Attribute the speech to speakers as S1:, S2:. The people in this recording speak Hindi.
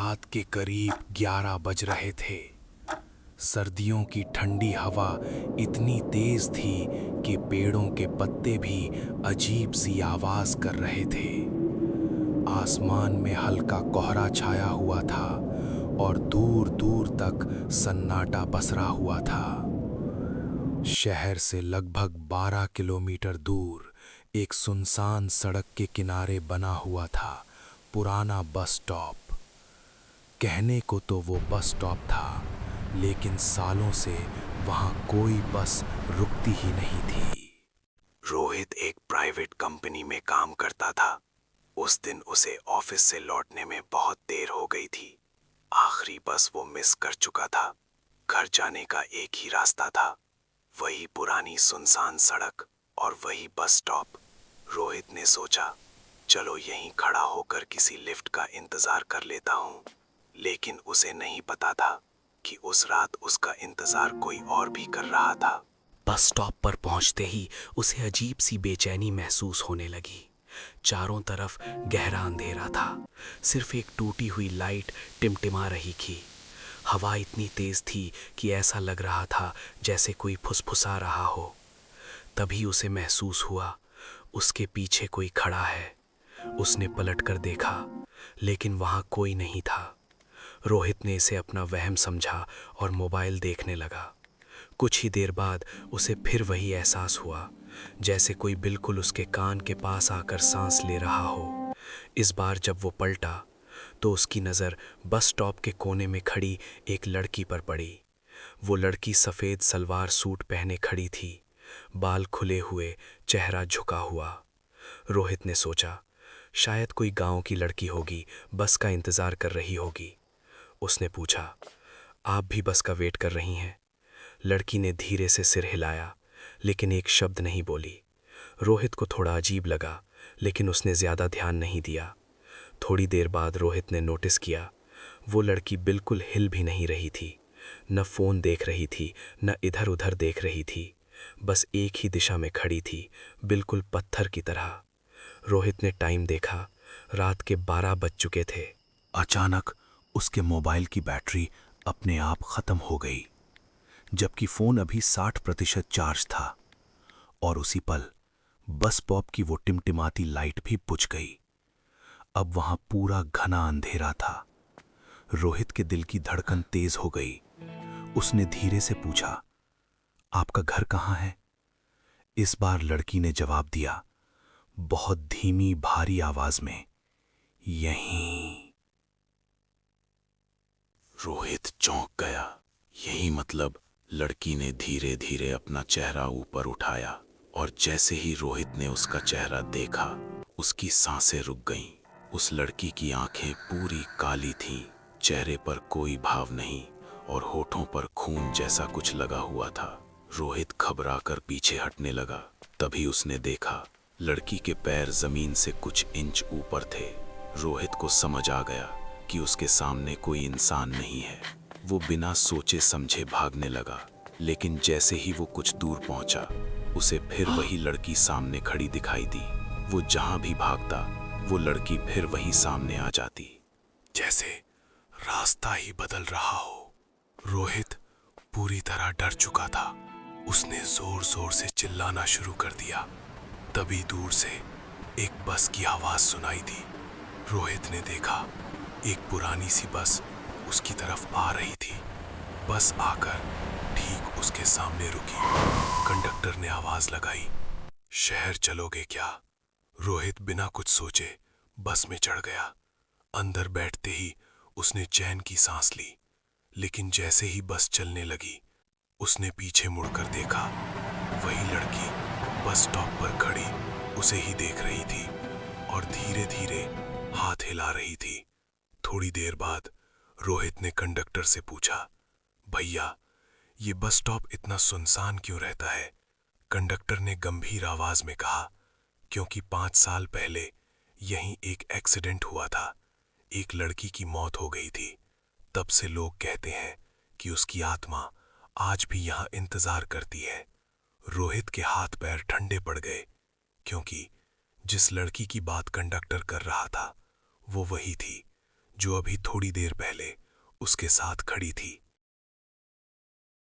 S1: रात के करीब 11 बज रहे थे। सर्दियों की ठंडी हवा इतनी तेज थी कि पेड़ों के पत्ते भी अजीब सी आवाज कर रहे थे। आसमान में हल्का कोहरा छाया हुआ था और दूर दूर तक सन्नाटा पसरा हुआ था। शहर से लगभग 12 किलोमीटर दूर एक सुनसान सड़क के किनारे बना हुआ था पुराना बस स्टॉप। कहने को तो वो बस स्टॉप था, लेकिन सालों से वहां कोई बस रुकती ही नहीं थी। रोहित एक प्राइवेट कंपनी में काम करता था। उस दिन उसे ऑफिस से लौटने में बहुत देर हो गई थी। आखिरी बस वो मिस कर चुका था। घर जाने का एक ही रास्ता था, वही पुरानी सुनसान सड़क और वही बस स्टॉप। रोहित ने सोचा, चलो यहीं खड़ा होकर किसी लिफ्ट का इंतजार कर लेता हूँ। लेकिन उसे नहीं पता था कि उस रात उसका इंतजार कोई और भी कर रहा था।
S2: बस स्टॉप पर पहुंचते ही उसे अजीब सी बेचैनी महसूस होने लगी। चारों तरफ गहरा अंधेरा था, सिर्फ एक टूटी हुई लाइट टिमटिमा रही थी। हवा इतनी तेज थी कि ऐसा लग रहा था जैसे कोई फुसफुसा रहा हो। तभी उसे महसूस हुआ उसके पीछे कोई खड़ा है। उसने पलटकर देखा, लेकिन वहां कोई नहीं था। रोहित ने इसे अपना वहम समझा और मोबाइल देखने लगा। कुछ ही देर बाद उसे फिर वही एहसास हुआ, जैसे कोई बिल्कुल उसके कान के पास आकर सांस ले रहा हो। इस बार जब वो पलटा तो उसकी नज़र बस स्टॉप के कोने में खड़ी एक लड़की पर पड़ी। वो लड़की सफ़ेद सलवार सूट पहने खड़ी थी, बाल खुले हुए, चेहरा झुका हुआ। रोहित ने सोचा, शायद कोई गांव की लड़की होगी, बस का इंतज़ार कर रही होगी। उसने पूछा, आप भी बस का वेट कर रही हैं? लड़की ने धीरे से सिर हिलाया, लेकिन एक शब्द नहीं बोली। रोहित को थोड़ा अजीब लगा, लेकिन उसने ज़्यादा ध्यान नहीं दिया। थोड़ी देर बाद रोहित ने नोटिस किया, वो लड़की बिल्कुल हिल भी नहीं रही थी। न फ़ोन देख रही थी, न इधर उधर देख रही थी, बस एक ही दिशा में खड़ी थी, बिल्कुल पत्थर की तरह। रोहित ने टाइम देखा, रात के 12 बज चुके थे।
S1: अचानक उसके मोबाइल की बैटरी अपने आप खत्म हो गई, जबकि फोन अभी 60% चार्ज था। और उसी पल बस स्टॉप की वो टिमटिमाती लाइट भी बुझ गई। अब वहां पूरा घना अंधेरा था। रोहित के दिल की धड़कन तेज हो गई। उसने धीरे से पूछा, आपका घर कहाँ है? इस बार लड़की ने जवाब दिया, बहुत धीमी भारी आवाज में, यहीं। रोहित चौंक गया। यही मतलब? लड़की ने धीरे धीरे अपना चेहरा ऊपर उठाया और जैसे ही रोहित ने उसका चेहरा देखा, उसकी सांसें रुक गईं। उस लड़की की आंखें पूरी काली थीं, चेहरे पर कोई भाव नहीं और होठों पर खून जैसा कुछ लगा हुआ था। रोहित घबराकर पीछे हटने लगा। तभी उसने देखा, लड़की के पैर जमीन से कुछ इंच ऊपर थे। रोहित को समझ आ गया कि उसके सामने कोई इंसान नहीं है। वो बिना सोचे समझे भागने लगा, लेकिन जैसे ही वो कुछ दूर पहुंचा, उसे फिर वही लड़की सामने खड़ी दिखाई दी। वो जहां भी भागता, वो लड़की फिर वही सामने आ जाती, जैसे रास्ता ही बदल रहा हो। रोहित पूरी तरह डर चुका था। उसने जोर जोर से चिल्लाना शुरू कर दिया। तभी दूर से एक बस की आवाज सुनाई दी। रोहित ने देखा, एक पुरानी सी बस उसकी तरफ आ रही थी। बस आकर ठीक उसके सामने रुकी। कंडक्टर ने आवाज लगाई, शहर चलोगे क्या? रोहित बिना कुछ सोचे बस में चढ़ गया। अंदर बैठते ही उसने चैन की सांस ली, लेकिन जैसे ही बस चलने लगी, उसने पीछे मुड़कर देखा। वही लड़की बस स्टॉप पर खड़ी उसे ही देख रही थी और धीरे धीरे हाथ हिला रही थी। थोड़ी देर बाद रोहित ने कंडक्टर से पूछा, भैया, ये बस स्टॉप इतना सुनसान क्यों रहता है? कंडक्टर ने गंभीर आवाज में कहा, क्योंकि 5 साल पहले यहीं एक एक्सीडेंट हुआ था। एक लड़की की मौत हो गई थी। तब से लोग कहते हैं कि उसकी आत्मा आज भी यहाँ इंतजार करती है। रोहित के हाथ पैर ठंडे पड़ गए, क्योंकि जिस लड़की की बात कंडक्टर कर रहा था, वो वही थी
S3: जो अभी थोड़ी देर पहले उसके साथ खड़ी थी।